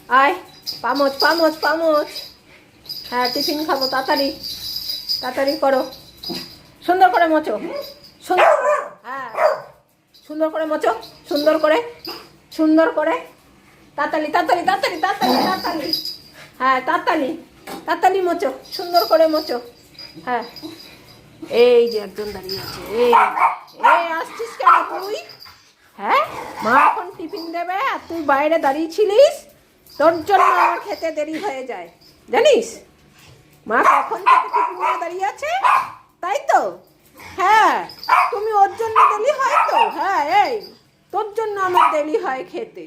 আয়, পামচ পামচ পামচ। হ্যাঁ, টিফিন খাবো, তাড়াতাড়ি তাড়াতাড়ি করো, সুন্দর করে মোচো, সুন্দর করে, হ্যাঁ সুন্দর করে মোচো, সুন্দর করে, সুন্দর করে, তাড়াতাড়ি তাড়াতাড়ি তাড়াতাড়ি তাড়াতাড়ি তাড়াতাড়ি, হ্যাঁ তাড়াতাড়ি তাড়াতাড়ি মোচো, সুন্দর করে মোচো। হ্যাঁ, এই যে একজন দাঁড়িয়ে আছে, এই আসছিস কেন তুই? হ্যাঁ, মা এখন টিফিন দেবে আর তুই বাইরে দাঁড়িয়েছিলিস, তোর জন্য আমার খেতে দেরি হয়ে যায় জানিস। মা কখন থেকে টিফিন নিয়ে দাঁড়িয়ে আছে, তাই তো? হ্যাঁ, তুমি ওর জন্য দেরি হয় তো? হ্যাঁ, এই তোর জন্য আমার দেরি হয় খেতে।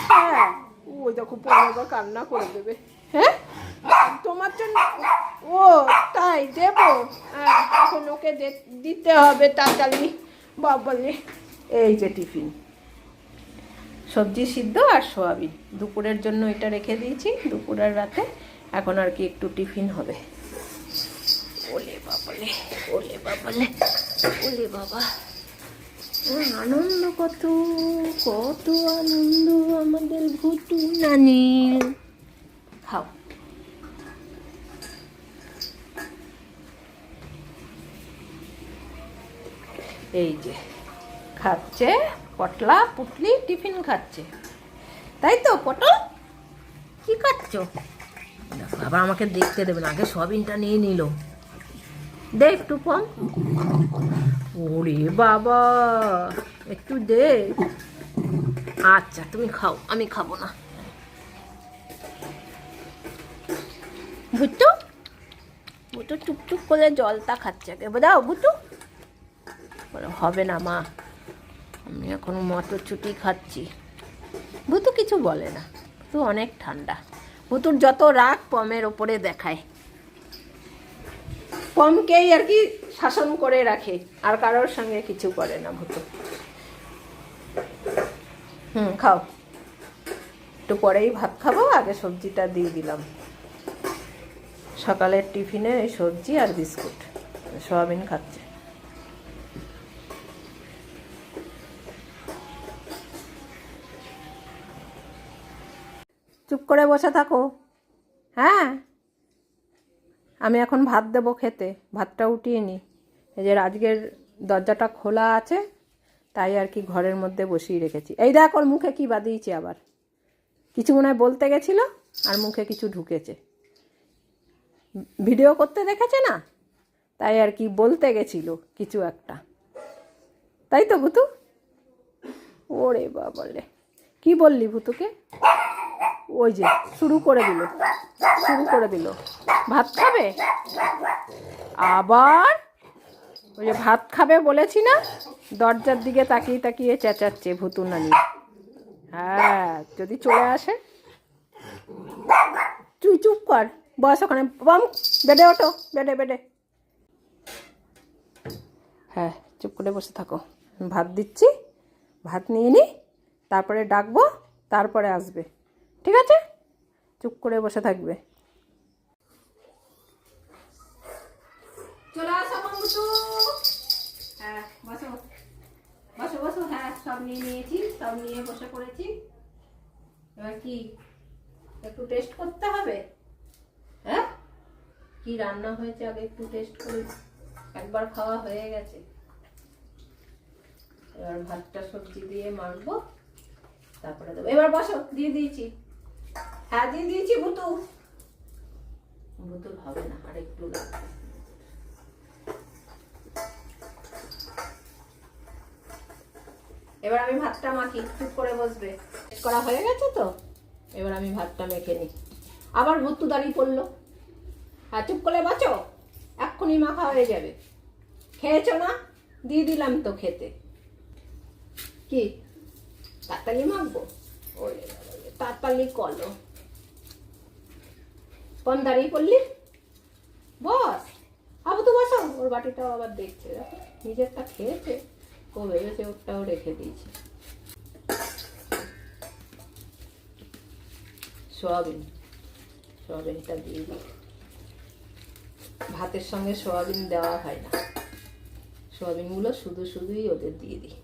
হ্যাঁ, ওই দেখো পরে কান্না করে দেবে। হ্যাঁ, তোমার জন্য। ও তাই দেবো? হ্যাঁ, এখন ওকে দিতে হবে তাড়াতাড়ি। বাবালে, এই যে টিফিন, সবজি সিদ্ধ আর সোয়াবিন, দুপুরের জন্য এটা রেখে দিয়েছি, দুপুরের রাতে এখন আর কি একটু টিফিন হবে। ওলে বাবালে, ওলে বাবালে, ওলে বাবা, আনন্দ কত, কত আনন্দ আমাদের ভুতু নানির। খাও, এই যে খাচ্ছে পটলা পুটলি, টিফিন খাচ্ছে, তাই তো? পটল কি খাচ্ছ? বাবা আমাকে দেখতে দেবে না, আগে সয়াবিনটা নিয়ে নিল, দে একটু কম। ওরে বাবা, একটু দে। আচ্ছা তুমি খাও, আমি খাবো না। ভুট্টু, ভুটু টুকটুক করে জলটা খাচ্ছে, আগে বোঝাও ভুটু। হবে না মা, আমি এখন মটরশুঁটি খাচ্ছি। ভুতু কিছু বলে না, ভুতু অনেক ঠান্ডা। ভুতুর যত রাগ পমের ওপরে দেখায়, পমকেই আর কি শাসন করে রাখে, আর কারোর সঙ্গে কিছু করে না ভুতু। খাও, একটু পরেই ভাত খাবো, আগে সবজিটা দিয়ে দিলাম। সকালের টিফিনে এই সবজি আর বিস্কুট, সোয়াবিন খাচ্ছে। চুপ করে বসে থাকো। হ্যাঁ, আমি এখন ভাত দেবো খেতে, ভাতটা উঠিয়ে নিই। এই যে আজকের দরজাটা খোলা আছে, তাই আর কি ঘরের মধ্যে বসিয়ে রেখেছি। এই দেখ ওর মুখে কি বাদিয়েছে, আবার কিছু মনে হয় বলতে গেছিল আর মুখে কিছু ঢুকেছে, ভিডিও করতে দেখেছে না, তাই আর কি বলতে গেছিল কিছু একটা, তাই তো ভুতু? ওরে বাবালে, কি বললি ভুতুকে? ওই যে শুরু করে দিল, শুরু করে দিল, ভাত খাবে আবার। ওই যে ভাত খাবে বলেছি না, দরজার দিকে তাকিয়ে তাকিয়ে চেঁচাচ্ছে ভুতু নানি। হ্যাঁ, যদি চলে আসে। তুই চুপ কর, বস ওখানে, বম বেডে ওঠো, বেডে বেডে। হ্যাঁ, চুপ করে বসে থাকো, ভাত দিচ্ছি, ভাত নিয়ে নি, তারপরে ডাকবো, তারপরে আসবে, ঠিক আছে? চুপ করে বসে থাকবে। চলে আসো বন্ধু। হ্যাঁ বসো, বসো বসো। হ্যাঁ, সব নিয়ে নিয়েছি, সব নিয়ে বসে পড়েছি। এবার কি একটু টেস্ট করতে হবে? হ্যাঁ, কি রান্না হয়েছে আগে একটু টেস্ট করি, একবার খাওয়া হয়ে গেছে। এবার ভাতটা সবজি দিয়ে মাখবো, তারপরে দেবো। এবার বসো, দিয়ে দিয়েছি। হ্যাঁ দিয়ে দিয়েছি। ভুতু, ভুতুর হবে না, আর একটু লাগবে। এবার আমি ভাতটা মাখি, চুপ করে বসবে। করা হয়ে গেছে তো, এবার আমি ভাতটা মেখে নিই। আবার ভুতু দাঁড়িয়ে পড়লো। হ্যাঁ, চুপ করে বাঁচো, এক্ষুনি মাখা হয়ে যাবে। খেয়েছো না? দিয়ে দিলাম তো খেতে। কি তাড়াতাড়ি মাখবো? ওরে তাড়াতাড়ি করলো, কোন দাঁড়িয়ে পড়লি? বস, আবু তো বসো। ওর বাটিটাও আবার দেখছে, নিজেরটা খেয়েছে, ও ভেবেছে ওরটাও রেখে দিয়েছে। সোয়াবিন, সোয়াবিনটা দিয়ে দিই। ভাতের সঙ্গে সোয়াবিন দেওয়া হয় না, সোয়াবিনগুলো শুধু শুধুই ওদের দিয়ে দিই।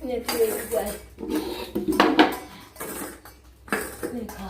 নে তুই যাই খা।